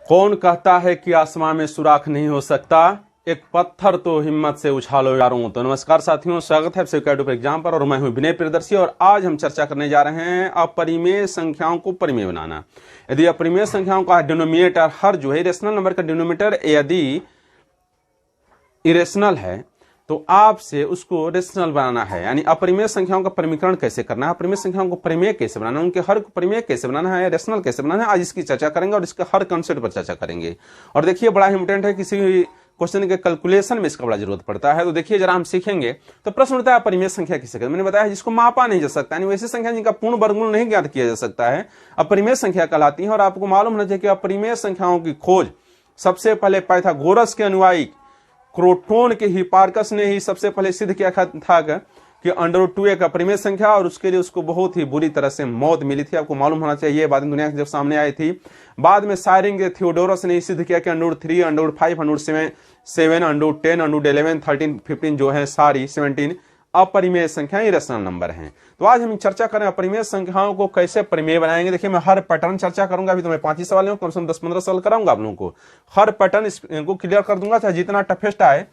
कौन कहता है कि आसमान में सुराख नहीं हो सकता, एक पत्थर तो हिम्मत से उछालो यारों। तो नमस्कार साथियों, स्वागत है आपके एग्जाम पर और मैं हूं विनय प्रियदर्शी। और आज हम चर्चा करने जा रहे हैं अपरिमेय संख्याओं को परिमेय बनाना। यदि अपरिमेय संख्याओं का डिनोमिनेटर हर जो है इरेशनल नंबर का डिनोमिनेटर यदि इरेशनल है तो आपसे उसको रेशनल बनाना है, यानी अपरिमेय संख्याओं का परिमीकरण कैसे करना है, अपरिमेय संख्याओं को परिमेय कैसे बनाना है, उनके हर को परिमेय कैसे बनाना है, रेशनल कैसे बनाना है, आज इसकी चर्चा करेंगे और इसका हर कॉन्सेप्ट पर चर्चा करेंगे। और देखिए बड़ा इंपॉर्टेंट है, किसी भी क्वेश्चन के कैलकुलेशन में इसका बड़ा जरूरत पड़ता है। तो देखिए जरा हम सीखेंगे। तो प्रश्न उठता है अपरिमेय संख्या किसे कहते हैं। मैंने बताया जिसको मापा नहीं जा सकता, यानी वैसी संख्या जिनका पूर्ण वर्गमूल नहीं ज्ञात किया जा सकता है, अपरिमेय संख्या कहलाती है। और आपको मालूम होना चाहिए कि अपरिमेय संख्याओं की खोज सबसे पहले पाइथागोरस के अनुयायी क्रोटोन के हिपार्कस ने ही सबसे पहले सिद्ध किया था कि √2 एक अपरिमेय संख्या, और उसके लिए उसको बहुत ही बुरी तरह से मौत मिली थी। आपको मालूम होना चाहिए, ये बातें दुनिया की जब सामने आई थी। बाद में साइरिंग थियोडोरस ने सिद्ध किया कि √3, √5, √7, √10, √11, 13, 15 जो है सारी 17 अपरिमेय संख्याएं रेशनल नंबर हैं। तो आज हम चर्चा करें अपरिमेय संख्याओं को कैसे परिमेय बनाएंगे। देखिए मैं हर पैटर्न चर्चा करूंगा। अभी तो मैं 5 ही सवाल कम से कम 10-15 सवाल कराऊंगा आप लोगों को, हर पैटर्न इसको क्लियर कर दूंगा, चाहे जितना टफेस्ट आए।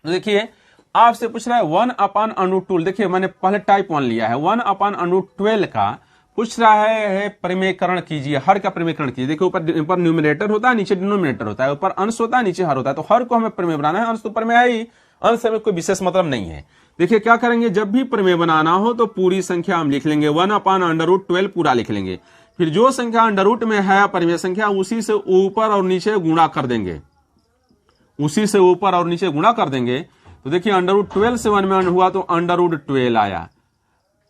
देखिए आपसे पूछ रहा है 1/√2। देखिए मैंने पहले टाइप 1 लिया है, 1/√12 का पूछ रहा है परिमेयकरण कीजिए, हर का परिमेयकरण कीजिए। देखिए ऊपर न्यूमरेटर होता है, नीचे डिनोमिनेटर होता है, ऊपर अंश होता है, नीचे हर होता है। तो हर को हमें परिमेय बनाना है, अंश तो परिमेय है ही, अंश में कोई विशेष मतलब नहीं है। देखिए क्या करेंगे, जब भी परिमेय बनाना हो तो पूरी संख्या हम लिख लेंगे, 1/√12 पूरा लिख लेंगे। फिर जो संख्या अंडर में है परिमेय संख्या, उसी से ऊपर और नीचे गुणा कर देंगे, उसी से ऊपर और नीचे गुणा कर देंगे। तो देखिए √12 से 1 में हुआ तो √12 आया,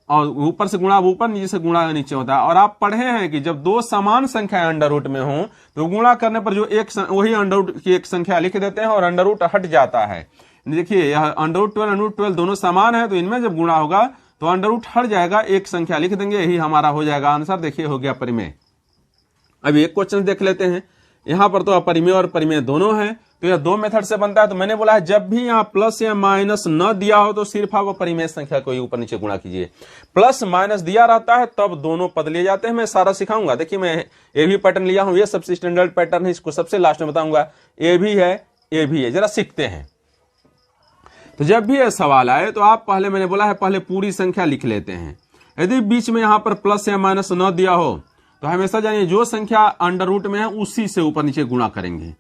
और ऊपर से गुणा ऊपर, नीचे से गुणा नीचे होता है। और आप पढ़े हैं कि जब दो समान संख्याएं अंडर में हो तो गुणा करने पर जो एक वही अंडर की एक संख्या लिख देते हैं और अंडर हट जाता है। देखिए यह √12 दोनों समान है, तो इनमें जब गुणा होगा तो अंडर हट जाएगा, एक संख्या लिख देंगे, यही हमारा हो जाएगा आंसर। देखिए हो गया परिमेय। अभी एक क्वेश्चन देख लेते हैं। यहां पर तो अपरिमेय और परिमेय दोनों है, तो यह दो मेथड से बनता है। तो मैंने बोला है जब भी यहाँ प्लस या माइनस न दिया हो तो सिर्फ आप अपरिमेय संख्या को ऊपर नीचे गुणा कीजिए। प्लस माइनस दिया रहता है तब दोनों पद लिए जाते हैं। मैं सारा सिखाऊंगा। देखिए मैं ये भी पैटर्न लिया हूं, ये सबसे स्टैंडर्ड पैटर्न है, इसको सबसे लास्ट में बताऊंगा। ये भी है, जरा सीखते हैं। तो जब भी यह सवाल आए तो आप पहले, मैंने बोला है पहले पूरी संख्या लिख लेते हैं। यदि बीच में यहां पर प्लस या माइनस न दिया हो तो हमेशा जानिए जो संख्या अंडर में है उसी से ऊपर नीचे गुणा करेंगे।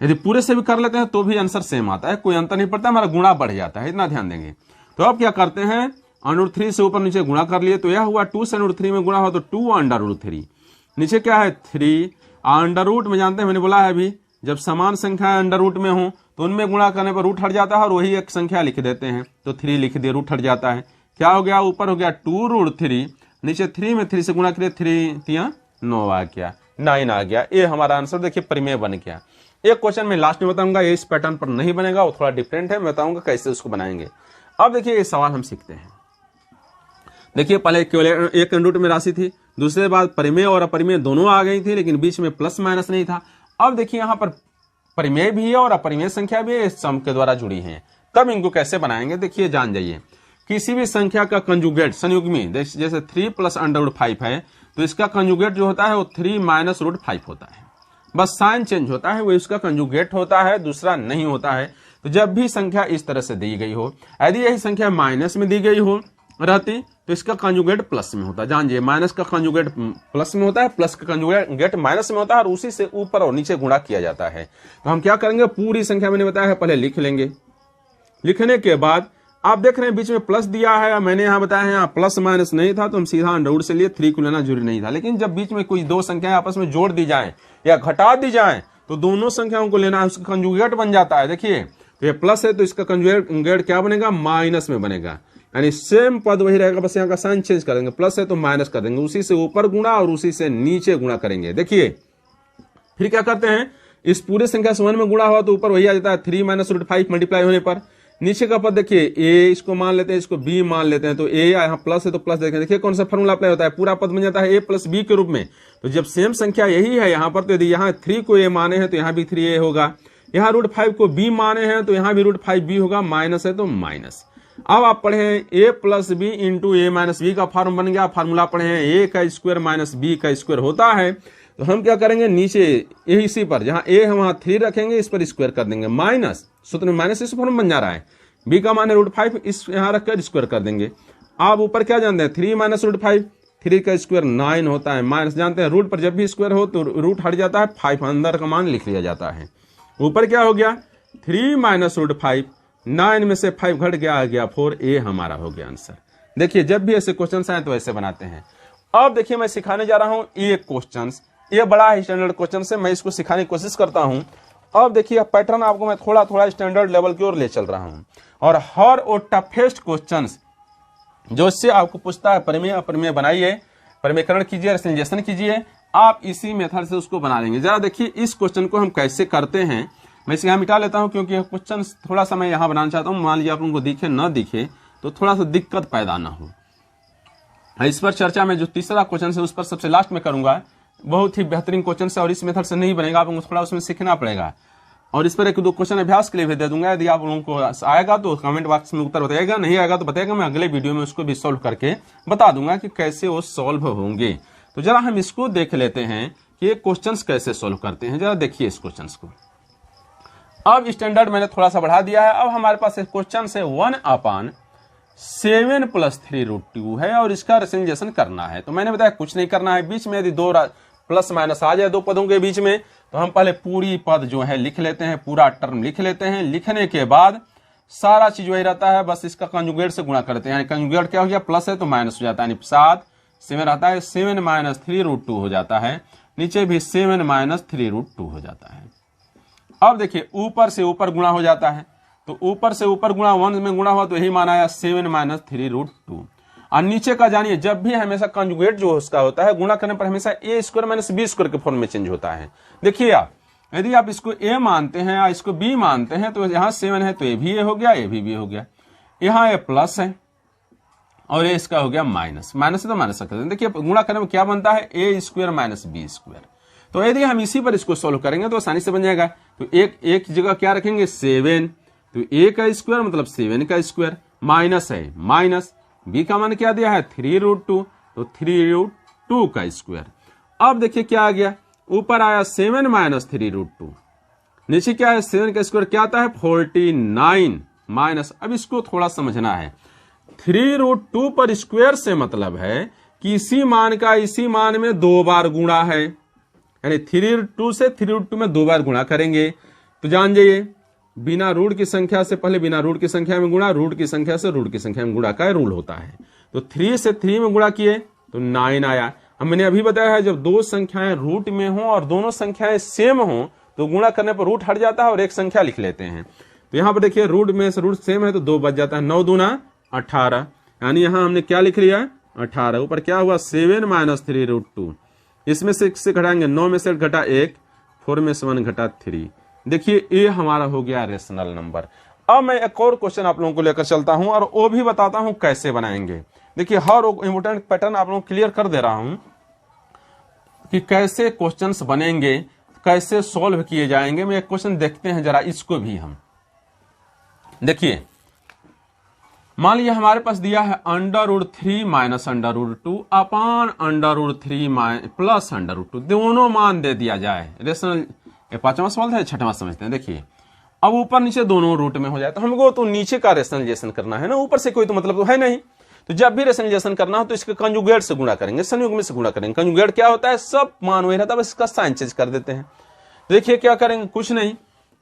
यदि पूरे से भी कर लेते हैं तो भी आंसर सेम आता है, कोई अंतर नहीं पड़ता, हमारा गुणा बढ़ जाता है, इतना ध्यान देंगे। तो अब क्या करते हैं, √3 से ऊपर नीचे गुणा कर लिए, तो यह हुआ 2 से √3 में गुणा हो तो 2/√3। नीचे क्या है 3 अंडर रूट में, जानते हैं मैंने बोला है अभी, जब समान संख्या अंडर रूट में हो तो उनमें गुणा करने पर रूट हट जाता है और वही एक संख्या लिख देते हैं। तो 3 लिख दिए, रूट हट जाता है। क्या हो गया, ऊपर हो गया 2√3, नीचे 3 में 3 से गुणा करिए, 3 9 आ गया, 9 आ गया। ये हमारा आंसर देखिए परिमेय बन गया। एक क्वेश्चन मैं लास्ट में बताऊंगा, ये इस पैटर्न पर नहीं बनेगा, वो थोड़ा डिफरेंट है, मैं बताऊंगा कैसे उसको बनाएंगे। अब देखिए ये सवाल हम सीखते हैं। देखिए पहले केवल एक अंडर रूट में राशि थी, दूसरे बाद परिमेय और अपरिमेय दोनों आ गई थी, लेकिन बीच में प्लस माइनस नहीं था। अब देखिए यहाँ पर परिमेय भी है और अपरिमेय संख्या भी है, इस सम के द्वारा जुड़ी है। तब इनको कैसे बनाएंगे, देखिए जान जाइए। किसी भी संख्या का कंजुगेट संयुग्मी, जैसे 3 + √5 है, तो इसका कंजुगेट जो होता है वो 3 - √5 होता है। बस साइन चेंज होता है, वो इसका कंजुगेट होता है, दूसरा नहीं होता है। तो जब भी संख्या इस तरह से दी गई हो, यदि यही संख्या माइनस में दी गई हो रहती तो इसका कंजुगेट प्लस में होता है। जानिए माइनस का कंजुगेट प्लस में होता है, प्लस का कंजुगेट माइनस में होता है, और उसी से ऊपर और नीचे गुणा किया जाता है। तो हम क्या करेंगे, पूरी संख्या मैंने बताया है पहले लिख लेंगे। लिखने के बाद आप देख रहे हैं बीच में प्लस दिया है, मैंने यहाँ बताया है यहाँ प्लस माइनस नहीं था, तो हम सीधा अंडर रूट से लिए, 3 को लेना जरूरी नहीं था। लेकिन जब बीच में कोई दो संख्याएं आपस में जोड़ दी जाए या घटा दी जाए तो दोनों संख्याओं को लेना है, उसका कंजुगेट बन जाता है। देखिए तो ये प्लस है तो इसका कंजुगेट क्या बनेगा, माइनस में बनेगा, यानी सेम पद वही रहेगा, बस यहाँ का साइन चेंज कर देंगे, प्लस है तो माइनस कर देंगे, उसी से ऊपर गुणा और उसी से नीचे गुणा करेंगे। देखिए फिर क्या करते हैं, इस पूरे संख्या से 1 में गुणा हुआ तो ऊपर वही आ जाता है, 3 - √5 मल्टीप्लाई होने पर नीचे का पद देखिए ए, इसको मान लेते हैं, इसको बी मान लेते हैं, तो ए यहाँ प्लस है तो प्लस देखें। देखिए कौन सा फॉर्मूला अप्लाई होता है, पूरा पद बन जाता है a + b के रूप में। तो जब सेम संख्या यही है यहाँ पर, तो यदि यहाँ 3 को a माने हैं तो यहाँ भी 3a होगा, यहाँ √5 को b माने हैं तो यहाँ भी √5b होगा, माइनस है तो माइनस। अब आप पढ़े हैं a + b × a - b का फॉर्म बन गया। फार्मूला पढ़े हैं a² - b² होता है। तो हम क्या करेंगे, नीचे इसी पर जहां a है वहां 3 रखेंगे, इस पर स्क्वायर कर देंगे, माइनस सूत्र में माइनस इस फॉर्म बन जा रहा है, b का मान है √5, इस यहां रखकर स्क्वायर कर देंगे। आप ऊपर क्या जानते हैं, 3 माइनस √5, 3 का स्क्वायर 9 होता है, माइनस जानते हैं रूट पर जब भी स्क्वायर हो तो रूट हट जाता है, 5 अंदर का मान लिख लिया जाता है। ऊपर क्या हो गया, 3 माइनस √5, 9 में से 5 घट गया, आ गया 4, a हमारा हो गया आंसर। देखिए जब भी ऐसे क्वेश्चन आए तो ऐसे बनाते हैं। अब देखिए मैं सिखाने जा रहा हूं ये क्वेश्चन, ये बड़ा है स्टैंडर्ड क्वेश्चन से, मैं इसको सिखाने की कोशिश करता हूं। अब देखिए पैटर्न आपको मैं थोड़ा थोड़ा स्टैंडर्ड लेवल की ओर ले चल रहा हूं, और हर वो टफेस्ट क्वेश्चन जो इससे आपको पूछता है प्रमेय अप्रमेय बनाइए, प्रमेयकरण कीजिए, रेशनलाइजेशन कीजिए, आप इसी मेथड से उसको बना लेंगे। जरा देखिए इस क्वेश्चन को हम कैसे करते हैं। मैं इसे यहाँ मिटा लेता हूं क्योंकि यह क्वेश्चन थोड़ा सा मैं यहाँ बनाना चाहता हूँ, मान लीजिए आप लोगों को दिखे ना दिखे तो थोड़ा सा दिक्कत पैदा ना हो। इस पर चर्चा में जो तीसरा क्वेश्चन है उस पर सबसे लास्ट में करूंगा, बहुत ही बेहतरीन क्वेश्चन से, और इस मेथड से नहीं बनेगा, आप लोगों को थोड़ा उसमें सीखना पड़ेगा। और इस पर 1-2 क्वेश्चन अभ्यास के लिए भी दे दूंगा, यदि आप लोगों को आएगा तो कमेंट बॉक्स में उत्तर बताइएगा, नहीं आएगा तो बताइएगा, मैं अगले वीडियो में उसको भी सॉल्व करके बता दूंगा कि कैसे वो सॉल्व होंगे। तो जरा हम इसको देख लेते हैं कि ये क्वेश्चंस कैसे सॉल्व करते हैं। जरा देखिए इस क्वेश्चंस को। अब स्टैंडर्ड मैंने थोड़ा सा बढ़ा दिया है। अब हमारे पास क्वेश्चन है 1/7 + 3√2 है और इसका रेशनलाइजेशन करना है। तो मैंने बताया कुछ नहीं करना है, बीच में यदि 2 प्लस माइनस आ जाए 2 पदों के बीच में तो हम पहले पूरी पद जो है लिख लेते हैं, पूरा टर्म लिख लेते हैं। लिखने के बाद सारा चीज वही रहता है, बस इसका कंजुगेट से गुणा करते हैं। यानी कंजुगेट क्या हो गया, प्लस है तो माइनस हो जाता है, यानी 7 रहता है, 7 - 3√2 हो जाता है, नीचे भी 7 - 3√2 हो जाता है। अब देखिए ऊपर से ऊपर गुणा हो जाता है, तो ऊपर से ऊपर गुणा 1 में गुणा हुआ तो यही मान आया 7 - 3√2। और नीचे का जानिए, जब भी हमेशा कंजुगेट जो उसका होता है गुणा करने पर हमेशा a² - b² के फॉर्म में चेंज होता है। देखिए आप यदि आप इसको a मानते हैं या इसको b मानते हैं तो यहाँ 7 है तो a भी a हो गया, a भी b हो गया, यहाँ a प्लस है और a इसका हो गया माइनस, माइनस है तो माइनस कर दें। देखिए गुणा करने में क्या बनता है, a² - b²। तो यदि हम इसी पर इसको सोल्व करेंगे तो आसानी से बन जाएगा। तो एक जगह क्या रखेंगे 7, तो a का स्क्वायर मतलब 7 का स्क्वायर, माइनस है माइनस, b का मान क्या दिया है 3√2, तो 3√2 का स्क्वायर। अब देखिए क्या आ गया, ऊपर आया 7 - 3√2, नीचे क्या है 7 का स्क्वायर क्या आता है 49 माइनस। अब इसको थोड़ा समझना है, 3√2 पर स्क्वायर से मतलब है कि इसी मान का इसी मान में 2 बार गुणा है, यानी 3√2 से 3√2 में 2 बार गुणा करेंगे। तो जान जाइए बिना रूट की संख्या से पहले बिना रूट की संख्या में गुणा, रूट की संख्या से रूट की संख्या में गुणा का रूल होता है। तो 3 से 3 में गुणा किए तो 9 आया। हमने अभी बताया है जब 2 संख्याएं रूट में हो और दोनों संख्याएं सेम हो तो गुणा करने पर रूट हट जाता है और एक संख्या लिख लेते हैं। तो यहाँ पर देखिए रूट में से रूट सेम है तो 2 बच जाता है, 9 दूना 18, यानी यहाँ हमने क्या लिख लिया 18। ऊपर क्या हुआ 7 - 3√2, इसमें से 6 घटाएंगे, 9 में से घटा 1, 4 में से 1 घटा 3। देखिए ये हमारा हो गया रेशनल नंबर। अब मैं एक और क्वेश्चन आप लोगों को लेकर चलता हूं और वो भी बताता हूं कैसे बनाएंगे। देखिए हर इंपोर्टेंट पैटर्न आप लोगों को क्लियर कर दे रहा हूं कि कैसे क्वेश्चंस बनेंगे, कैसे सॉल्व किए जाएंगे। मैं एक क्वेश्चन देखते हैं जरा, इसको भी हम देखिए। मान लीजिए हमारे पास दिया है √3 - √2 अपान √3 प्लस √2, दोनों मान दे दिया जाए। रेशनल 5वां सवाल था, 6वां समझते हैं। देखिए अब ऊपर नीचे दोनों रूट में हो जाए तो हमको तो नीचे का रेशनलाइजेशन करना है ना, ऊपर से कोई तो मतलब तो है नहीं। तो जब भी रेशनलाइजेशन करना हो तो इसके कंजुगेट से गुणा करेंगे, संयुग्म से गुणा करेंगे। कंजुगेट क्या होता है, सब मान वही रहता है, बस इसका साइन चेंज कर देते हैं। देखिए क्या करेंगे, कुछ नहीं,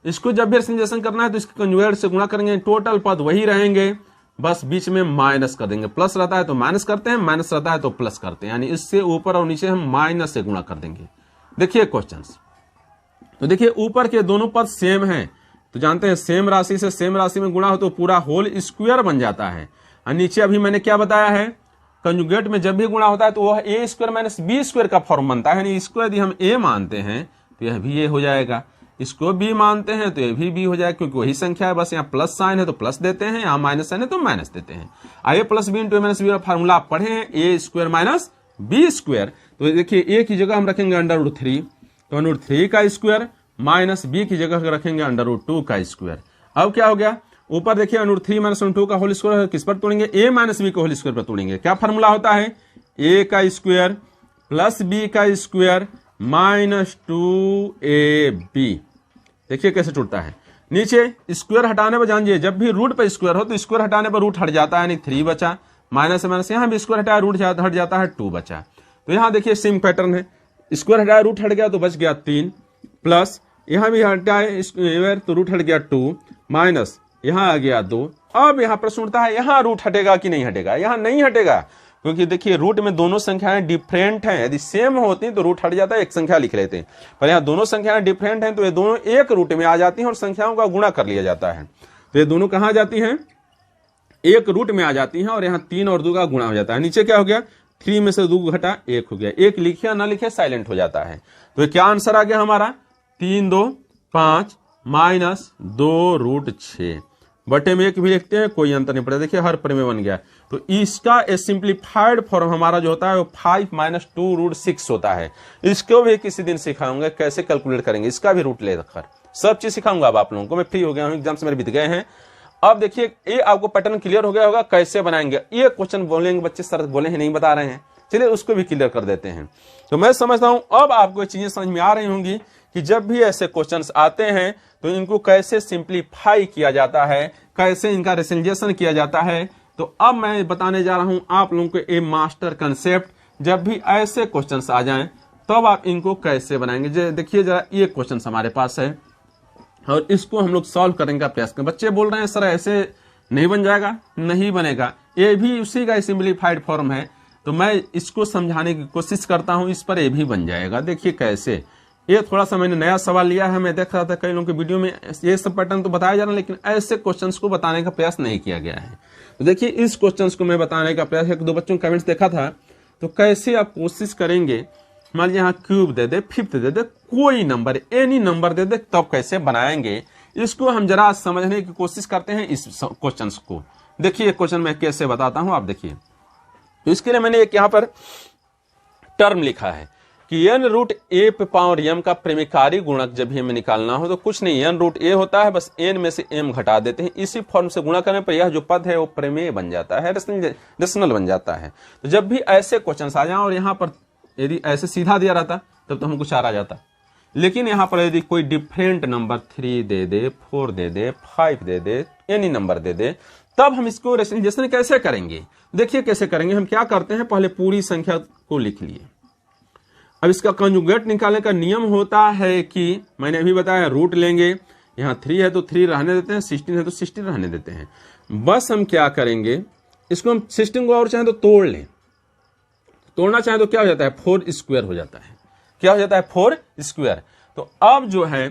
इसको जब भी रेशनलाइजेशन करना है तो इसके कंजुगेट से गुणा करेंगे, टोटल पद वही रहेंगे, बस बीच में माइनस कर देंगे। प्लस रहता है तो माइनस करते हैं, माइनस रहता है तो प्लस करते हैं, यानी इससे ऊपर और नीचे हम माइनस से गुणा कर देंगे। देखिए क्वेश्चन, तो देखिए ऊपर के दोनों पद सेम हैं तो जानते हैं सेम राशि से सेम राशि में गुणा हो तो पूरा होल स्क्वायर बन जाता है। और नीचे अभी मैंने क्या बताया है, कंजुगेट में जब भी गुणा होता है तो वह a² - b² का फॉर्म बनता है, यानी इसको यदि हम a मानते हैं तो यह भी a हो जाएगा, इसको b मानते हैं तो यह भी b हो जाएगा, क्योंकि वही संख्या है, बस यहाँ प्लस साइन है तो प्लस देते हैं, यहाँ माइनस साइन है तो माइनस देते हैं। a + b × a - b का फार्मूला आप पढ़े हैं, a² - b²। तो देखिए a की जगह हम रखेंगे √3, तो √3 का स्क्वायर माइनस b की जगह रखेंगे √2 का स्क्वायर। अब क्या हो गया, ऊपर देखिए √3 - √2 का होल स्क्वायर किस पर तोड़ेंगे, a - b को होल स्क्वायर पर तोड़ेंगे। क्या फार्मूला होता है, a का स्क्वायर प्लस b का स्क्वायर -2ab। देखिए कैसे टूटता है। नीचे स्क्वायर हटाने पर जानिए, जब भी रूट पर स्क्वायर हो तो स्क्वायर हटाने पर रूट हट जाता है, यानी 3 बचा। माइनस से माइनस, यहाँ भी स्क्वायर हटाया रूट हट जाता है, 2 बचा। तो यहाँ देखिए सेम पैटर्न है, स्क्वायर हटाया रूट हट गया तो बच गया 3, प्लस यहाँ भी हटाए स्क्वायर तो रूट हट गया 2, माइनस यहाँ आ गया 2। अब यहाँ प्रश्न उठता है यहाँ रूट हटेगा कि नहीं हटेगा। यहाँ नहीं हटेगा, क्योंकि देखिए रूट में दोनों संख्याएं डिफरेंट हैं। यदि सेम होती तो रूट हट जाता है, एक संख्या लिख लेते हैं, पर यहाँ दोनों संख्याएं डिफरेंट हैं तो ये दोनों एक रूट में आ जाती हैं और संख्याओं का गुणा कर लिया जाता है। तो ये दोनों कहाँ जाती हैं, एक रूट में आ जाती हैं और यहाँ 3 और 2 का गुणा हो जाता है। नीचे क्या हो गया, 3 में से 2 घटा 1 हो गया। 1 लिखे ना लिखे साइलेंट हो जाता है। तो क्या आंसर आ गया हमारा, 3 2 5 माइनस 2√6 बटे में 1 भी लिखते हैं, कोई अंतर नहीं पड़ता। देखिए हर प्रमेय बन गया। तो इसका सिंप्लीफाइड फॉर्म हमारा जो होता है वो 5 - 2√6 होता है। इसको भी किसी दिन सिखाऊंगा कैसे कैलकुलेट करेंगे, इसका भी रूट ले रखकर सब चीज सिखाऊंगा अब आप लोगों को। मैं फ्री हो गया हूँ, एग्जाम से मेरे बीत गए हैं। अब देखिए ये आपको पैटर्न क्लियर हो गया होगा कैसे बनाएंगे। ये क्वेश्चन बोलेंगे बच्चे सर बोले हैं नहीं बता रहे हैं, चलिए उसको भी क्लियर कर देते हैं। तो मैं समझता हूं अब आपको ये चीजें समझ में आ रही होंगी कि जब भी ऐसे क्वेश्चंस आते हैं तो इनको कैसे सिंप्लीफाई किया जाता है, कैसे इनका रेशनलाइजेशन किया जाता है। तो अब मैं बताने जा रहा हूं आप लोगों को ये मास्टर कंसेप्ट। जब भी ऐसे क्वेश्चंस आ जाएं तब आप इनको कैसे बनाएंगे। देखिए जरा ये क्वेश्चन हमारे पास है और इसको हम लोग सॉल्व करने का प्रयास करें। बच्चे बोल रहे हैं सर ऐसे नहीं बन जाएगा, नहीं बनेगा, ये भी उसी का सिंप्लीफाइड फॉर्म है। तो मैं इसको समझाने की कोशिश करता हूं, इस पर ये भी बन जाएगा। देखिए कैसे, ये थोड़ा सा मैंने नया सवाल लिया है। मैं देख रहा था कई लोगों के वीडियो में ये सब पैटर्न तो बताया जा रहा है, लेकिन ऐसे क्वेश्चंस को बताने का प्रयास नहीं किया गया है। तो देखिए इस क्वेश्चंस को मैं बताने का प्रयास, 1-2 बच्चों के कमेंट्स देखा था। तो कैसे आप कोशिश करेंगे, मान लीजिए यहाँ क्यूब दे दे, फिफ्थ दे दे, कोई नंबर एनी नंबर दे दे, तब कैसे बनाएंगे इसको हम जरा समझने की कोशिश करते हैं इस क्वेश्चंस को। देखिए क्वेश्चन मैं कैसे बताता हूं, आप देखिए। तो इसके लिए मैंने एक यहाँ पर टर्म लिखा है कि n√a⁴m का प्रेमिकारी गुणक जब भी हमें निकालना हो तो कुछ नहीं, n√a होता है, बस n में से m घटा देते हैं। इसी फॉर्म से गुणा करने पर यह जो पद है वो प्रमेय बन जाता है, रेशनल बन जाता है। तो जब भी ऐसे क्वेश्चन आ जाए और यहाँ पर यदि ऐसे सीधा दिया रहता तब तो हमको 4 आ जाता, लेकिन यहाँ पर यदि कोई डिफरेंट नंबर 3 दे दे, 4 दे दे, 5 दे दे, एनी नंबर दे दे, तब हम इसको रेशनलाइजेशन कैसे करेंगे। देखिए कैसे करेंगे। हम क्या करते हैं, पहले पूरी संख्या को लिख लिए। अब इसका कंजुगेट निकालने का नियम होता है कि मैंने अभी बताया रूट लेंगे, यहाँ 3 है तो 3 रहने देते हैं, 16 है तो 16 रहने देते हैं। बस हम क्या करेंगे, इसको हम 16 को और चाहें तो तोड़ लें, तोड़ना चाहे तो क्या हो जाता है, 4 स्क्वायर हो जाता है। क्या हो जाता है, 4 स्क्वायर। तो अब जो है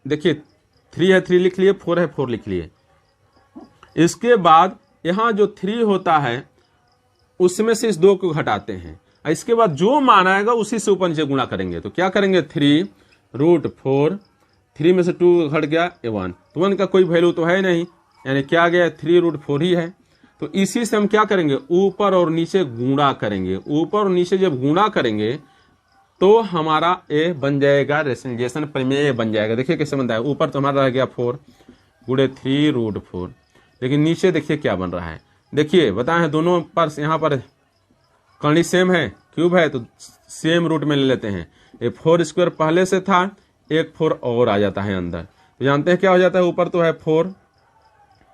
देखिए 3 है 3 लिख लिए, 4 है 4 लिख लिए। इसके बाद यहां जो 3 होता है उसमें से इस 2 को घटाते हैं, इसके बाद जो मान आएगा उसी से ऊपर नीचे गुणा करेंगे। तो क्या करेंगे, 3√4, 3 में से 2 घट गया 1, तो 1 का कोई वैल्यू तो है नहीं, यानी क्या गया 3√4 ही है। तो इसी से हम क्या करेंगे, ऊपर और नीचे गुणा करेंगे। ऊपर और नीचे जब गुणा करेंगे तो हमारा ए बन जाएगा, रेशनलाइजेशन प्रमेय बन जाएगा। देखिए कैसे बनता है, ऊपर तो हमारा रह गया 4 गुणे 3√4, लेकिन नीचे देखिए क्या बन रहा है। देखिए बताएं दोनों पर यहाँ पर कड़ी सेम है, क्यूब है तो सेम रूट में ले लेते हैं। ये 4 स्क्वायर पहले से था, एक 4 और आ जाता है अंदर, तो जानते हैं क्या हो जाता है, ऊपर तो है 4,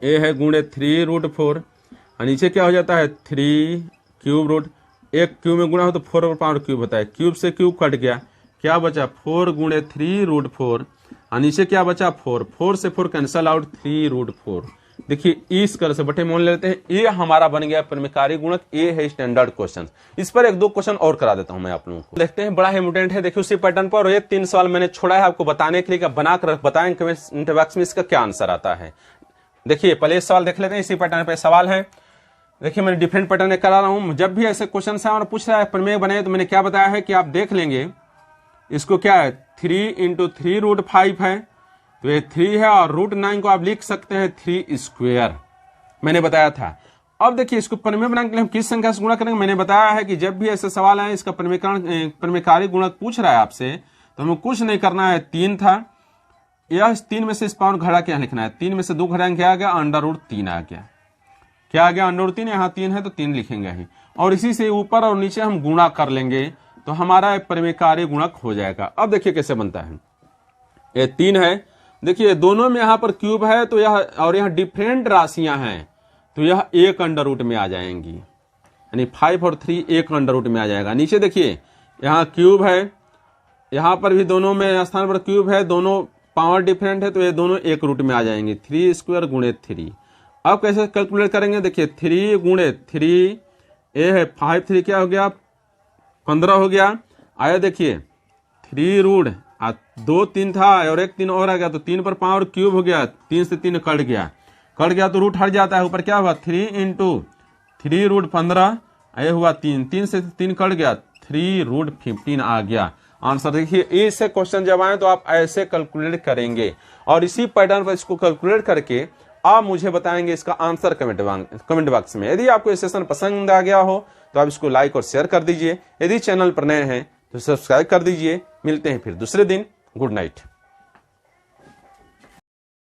ए है गुणे 3√4 और नीचे क्या हो जाता है 3 क्यूब रूट, एक क्यूब में गुणा हो तो 4 पावर क्यूब होता है, क्यूब से क्यूब कट गया, क्या बचा 4 गुणे 3√4 और नीचे क्या बचा 4, 4 से 4 कैंसल आउट 3√4। देखिए इस तरह से बटे मान लेते हैं। ये हमारा बन गया प्रमेयकारी गुणक, ये है स्टैंडर्ड क्वेश्चन। इस पर 1-2 क्वेश्चन और करा देता हूं मैं आप लोगों को, देखते हैं। बड़ा इंपोर्टेंट है, देखिए उसी पैटर्न पर। ये 3 सवाल मैंने छोड़ा है आपको बताने के लिए, बनाकर बताएं कमेंट बॉक्स में इसका क्या आंसर आता है। देखिए पहले सवाल देख लेते हैं, इसी पैटर्न पर सवाल है। देखिए मैंने डिफरेंट पैटर्न करा रहा हूं। जब भी ऐसे क्वेश्चन है और पूछ रहा है प्रमेय बने, तो मैंने क्या बताया है कि आप देख लेंगे इसको, क्या है 3 × 3√5 है, तो ये 3 है और √9 को आप लिख सकते हैं 3 स्क्वायर, मैंने बताया था। अब देखिए इसको प्रमेय बनाने के लिए हम किस संख्या से गुणा करेंगे। मैंने बताया है कि जब भी ऐसे सवाल आए इसका प्रमेयकारी गुणक पूछ रहा है आपसे, तो हमें कुछ नहीं करना है। 3 था, यह 3 में से इस पावर घड़ा क्या लिखना है, 3 में से 2 घटाएंगे क्या आ गया, √3 आ गया। क्या आ गया, √3। यहाँ 3 है तो 3 लिखेंगे ही, और इसी से ऊपर और नीचे हम गुणा कर लेंगे। तो हमारा परिमेय कार्य गुणक हो जाएगा। अब देखिए कैसे बनता है। ये 3 है, देखिए दोनों में यहाँ पर क्यूब है तो यह, और यहाँ डिफरेंट राशियां हैं तो यह 1 अंडर रूट में आ जाएंगी, यानी 5 और 3 1 अंडर रूट में आ जाएगा। नीचे देखिए यहाँ क्यूब है, यहाँ पर भी दोनों में स्थान पर क्यूब है, दोनों पावर डिफरेंट है तो ये दोनों 1 रूट में आ जाएंगे। 3 स्क्वायर गुणे 3। अब कैसे कैलकुलेट करेंगे, देखिए 3 गुणे 3, ये है 5 3 क्या हो गया 15 हो गया। आया देखिए 3 रूट 2 3 था और 1 3 और आ गया तो 3 पर पावर क्यूब हो गया, 3 से 3 कट गया तो रूट हट जाता है। ऊपर क्या हुआ 3 इंटू 3 रूट 15, ये हुआ 3, 3 से 3 कट गया 3 रूट 15 आ गया आंसर। देखिए ऐसे क्वेश्चन जब आए तो आप ऐसे कैलकुलेट करेंगे और इसी पैटर्न पर इसको कैलकुलेट करके आप मुझे बताएंगे इसका आंसर कमेंट बॉक्स में। यदि आपको ये सेशन पसंद आ गया हो तो आप इसको लाइक और शेयर कर दीजिए। यदि चैनल पर नए हैं तो सब्सक्राइब कर दीजिए। मिलते हैं फिर दूसरे दिन। Good night.